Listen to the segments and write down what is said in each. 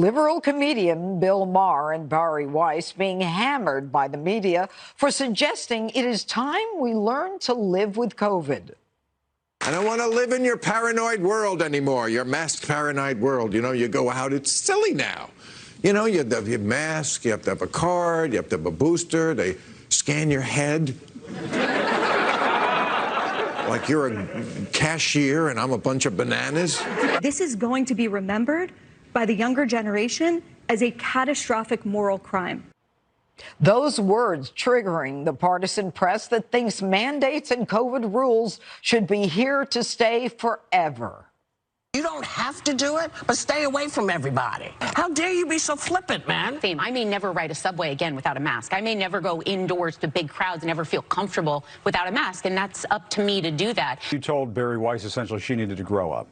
Liberal comedian Bill Maher and Barry Weiss being hammered by the media for suggesting it is time we learn to live with COVID. I don't want to live in your paranoid world anymore, your masked paranoid world. You know, you go out, it's silly now. You know, you have your mask, you have to have a card, you have to have a booster, they scan your head. Like you're a cashier and I'm a bunch of bananas. This is going to be remembered by the younger generation as a catastrophic moral crime. Those words triggering the partisan press that thinks mandates and COVID rules should be here to stay forever. You don't have to do it, but stay away from everybody. How dare you be so flippant, man? I may never ride a subway again without a mask. I may never go indoors to big crowds and ever feel comfortable without a mask, and that's up to me to do that. You told Barry Weiss essentially she needed to grow up.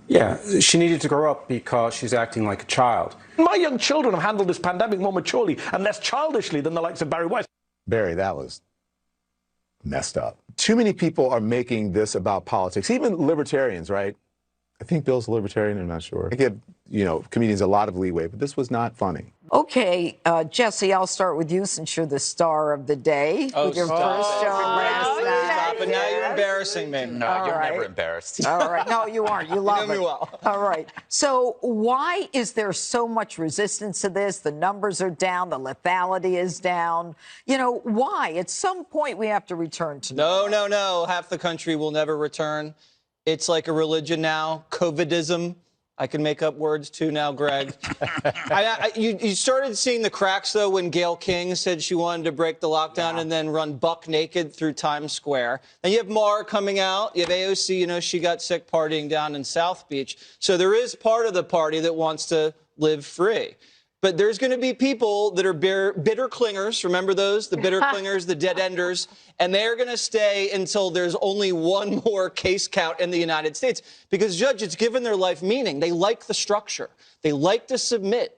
Yeah, she needed to grow up because she's acting like a child. My young children have handled this pandemic more maturely and less childishly than the likes of Barry Weiss. Barry, that was messed up. Too many people are making this about politics, even libertarians, right? I think Bill's a libertarian, I'm not sure. I give, comedians a lot of leeway, but this was not funny. Okay, Jesse, I'll start with you since you're the star of the day. With your first show last night. Stop it, now you're embarrassing me. No, you're never embarrassed. All right, no, you aren't. You love You know it. me well. All right, so why is there so much resistance to this? The numbers are down, the lethality is down. You know, why? At some point we have to return to normal. No. Half the country will never return. It's like a religion now, COVIDism. I can make up words too now, Greg. You started seeing the cracks, though, when Gayle King said she wanted to break the lockdown and then run buck naked through Times Square. And you have Maher coming out. You have AOC, she got sick partying down in South Beach. So there is part of the party that wants to live free. But there's going to be people that are bitter clingers. Remember those? The bitter clingers, the dead enders. And they're going to stay until there's only one more case count in the United States. Because, Judge, it's given their life meaning. They like the structure. They like to submit.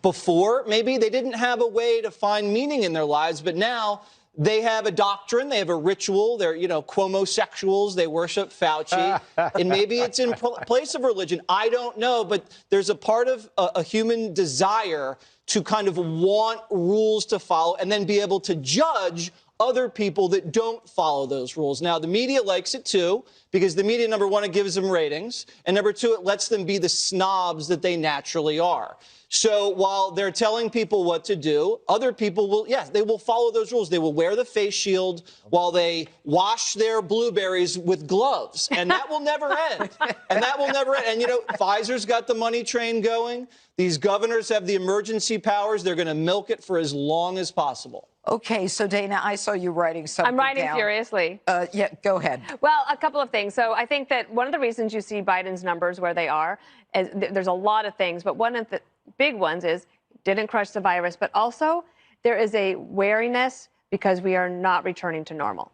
Before, maybe they didn't have a way to find meaning in their lives. But now they have a doctrine. They have a ritual. They're, Cuomo-sexuals. They worship Fauci. And maybe it's in place of religion. I don't know. But there's a part of a human desire to kind of want rules to follow and then be able to judge other people that don't follow those rules. Now, the media likes it, too, because the media, number one, it gives them ratings. And number two, it lets them be the snobs that they naturally are. So while they're telling people what to do, other people will, yes, they will follow those rules. They will wear the face shield while they wash their blueberries with gloves. And that will never end. And that will never end. And, Pfizer's got the money train going. These governors have the emergency powers. They're going to milk it for as long as possible. Okay, so Dana, I saw you writing something I'm writing down. furiously. Yeah, go ahead. Well, a couple of things. So I think that one of the reasons you see Biden's numbers where they are, is there's a lot of things, but one of the big ones is didn't crush the virus, but also there is a wariness because we are not returning to normal.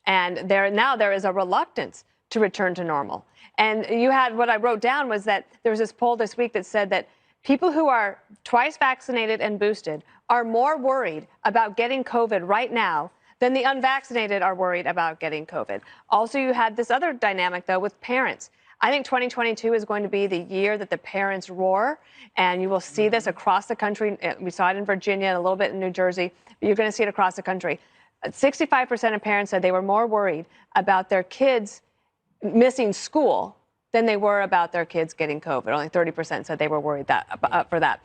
And there is a reluctance to return to normal. And you had, what I wrote down was that there was this poll this week that said that people who are twice vaccinated and boosted are more worried about getting COVID right now than the unvaccinated are worried about getting COVID. Also, you had this other dynamic, though, with parents. I think 2022 is going to be the year that the parents roar, and you will see this across the country. We saw it in Virginia and a little bit in New Jersey, but you're going to see it across the country. 65% of parents said they were more worried about their kids missing school than they were about their kids getting COVID. Only 30% said they were worried for that.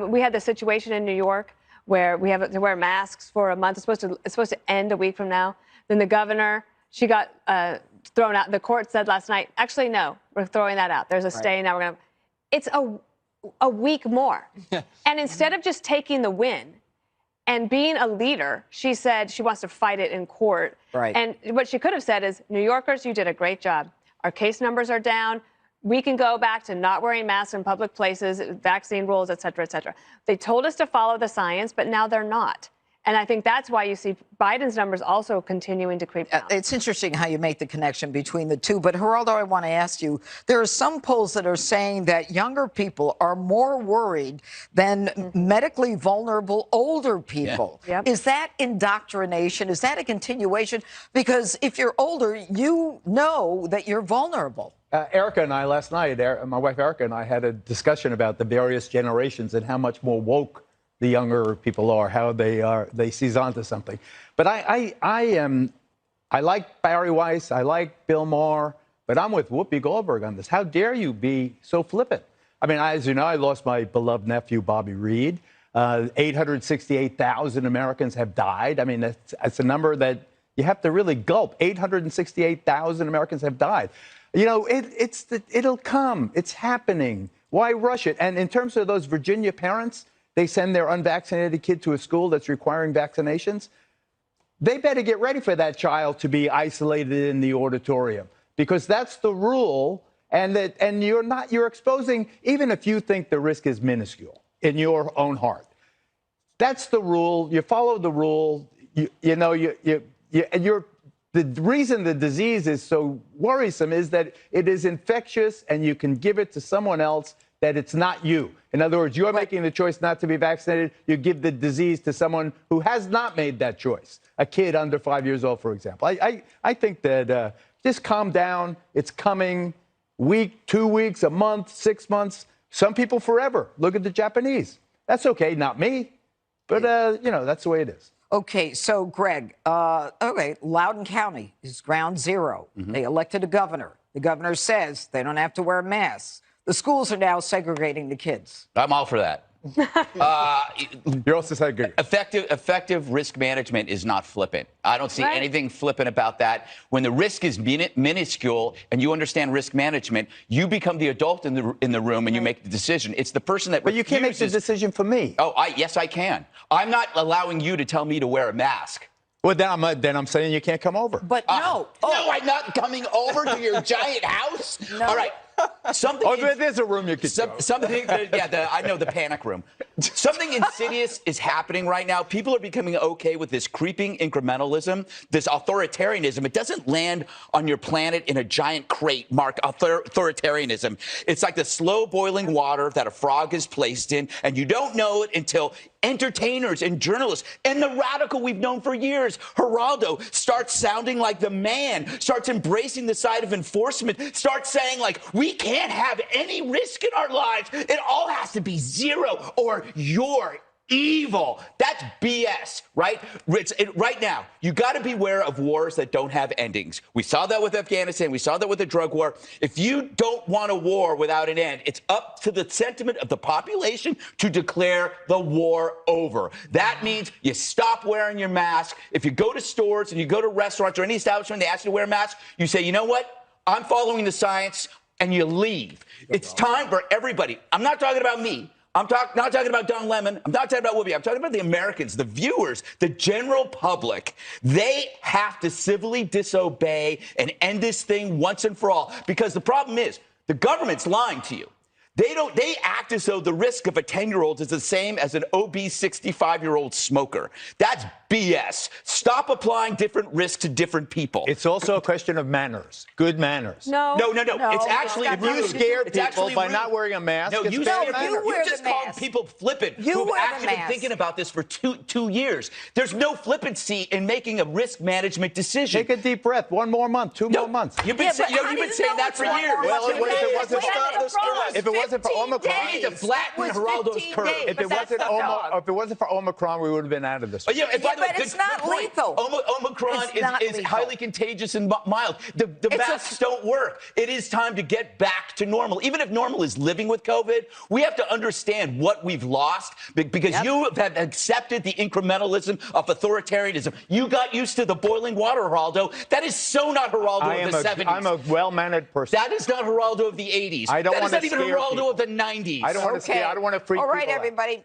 We had the situation in New York where we have to wear masks for a month. It's supposed to end a week from now. Then the governor, she got thrown out. The court said last night, actually, no, we're throwing that out. There's a stay. Now we're going to. It's a week more. And instead of just taking the win and being a leader, she said she wants to fight it in court. Right. And what she could have said is, New Yorkers, you did a great job. Our case numbers are down. We can go back to not wearing masks in public places, vaccine rules, et cetera, et cetera. They told us to follow the science, but now they're not. And I think that's why you see Biden's numbers also continuing to creep down. It's interesting how you make the connection between the two. But, Geraldo, I want to ask you, there are some polls that are saying that younger people are more worried than medically vulnerable older people. Yeah. Yep. Is that indoctrination? Is that a continuation? Because if you're older, you know that you're vulnerable. Erica and I last night, my wife Erica and I had a discussion about the various generations and how much more woke the younger people are, how they seize onto something. But I like Barry Weiss, I like Bill Maher, but I'm with Whoopi Goldberg on this. How dare you be so flippant? I mean, as you know, I lost my beloved nephew, Bobby Reed. 868,000 Americans have died. I mean, that's a number that you have to really gulp. 868,000 Americans have died. You know, it'll come. It's happening. Why rush it? And in terms of those Virginia parents, they send their unvaccinated kid to a school that's requiring vaccinations. They better get ready for that child to be isolated in the auditorium, because that's the rule. And you're exposing, even if you think the risk is minuscule in your own heart. That's the rule. You follow the rule. The reason the disease is so worrisome is that it is infectious and you can give it to someone else, that it's not you. In other words, you're making the choice not to be vaccinated. You give the disease to someone who has not made that choice, a kid under 5 years old, for example. I think that just calm down. It's coming. Week, 2 weeks, a month, 6 months, some people forever. Look at the Japanese. That's okay, not me. But, that's the way it is. Okay, so, Greg, Loudoun County is ground zero. They elected a governor. The governor says they don't have to wear masks. The schools are now segregating the kids. I'm all for that. You're also segregating. Effective risk management is not flippant. I don't see anything flippant about that. When the risk is minuscule and you understand risk management, you become the adult in the room and you make the decision. It's the person that But you can't make the decision for me. Oh, yes, I can. I'm not allowing you to tell me to wear a mask. Well, then I'm saying you can't come over. But no. No, I'm not coming over to your giant house. No. All right. There's a room you could go. I know, the panic room. Something insidious is happening right now. People are becoming okay with this creeping incrementalism, this authoritarianism. It doesn't land on your planet in a giant crate marked authoritarianism. It's like the slow boiling water that a frog is placed in, and you don't know it until entertainers and journalists and the radical we've known for years, Geraldo, starts sounding like the man, starts embracing the side of enforcement, starts saying, like, we can't have any risk in our lives. It all has to be zero or you're evil. That's BS, right? Right now, you got to beware of wars that don't have endings. We saw that with Afghanistan. We saw that with the drug war. If you don't want a war without an end, it's up to the sentiment of the population to declare the war over. That means you stop wearing your mask. If you go to stores and you go to restaurants or any establishment, they ask you to wear a mask, you say, you know what? I'm following the science, and you leave. It's time for everybody. I'm not talking about me. I'm not talking about Don Lemon. I'm not talking about Whoopi. I'm talking about the Americans, the viewers, the general public. They have to civilly disobey and end this thing once and for all. Because the problem is, the government's lying to you. They act as though the risk of a 10-year-old is the same as an obese 65-year-old smoker. That's BS. Stop applying different risks to different people. It's also a question of manners, good manners. No. It's actually if you scare people by not wearing a mask, you just called people flippant who've actually been thinking about this for two years. There's no flippancy in making a risk management decision. Take a deep breath. 1 more month, 2 more months. You've been saying that for years. Well, if it wasn't for Omicron, you need to flatten Geraldo's curve. If it wasn't for Omicron, we would have been out of this. And by the way, it's not lethal. Omicron is highly contagious and mild. The masks don't work. It is time to get back to normal. Even if normal is living with COVID, we have to understand what we've lost because you have accepted the incrementalism of authoritarianism. You got used to the boiling water, Geraldo. That is so not Geraldo of the 70s. I'm a well-mannered person. That is not Geraldo of the 80s. I don't want to scare even Geraldo of the 90s. I don't want to scare. I don't want to freak people out. All right, everybody.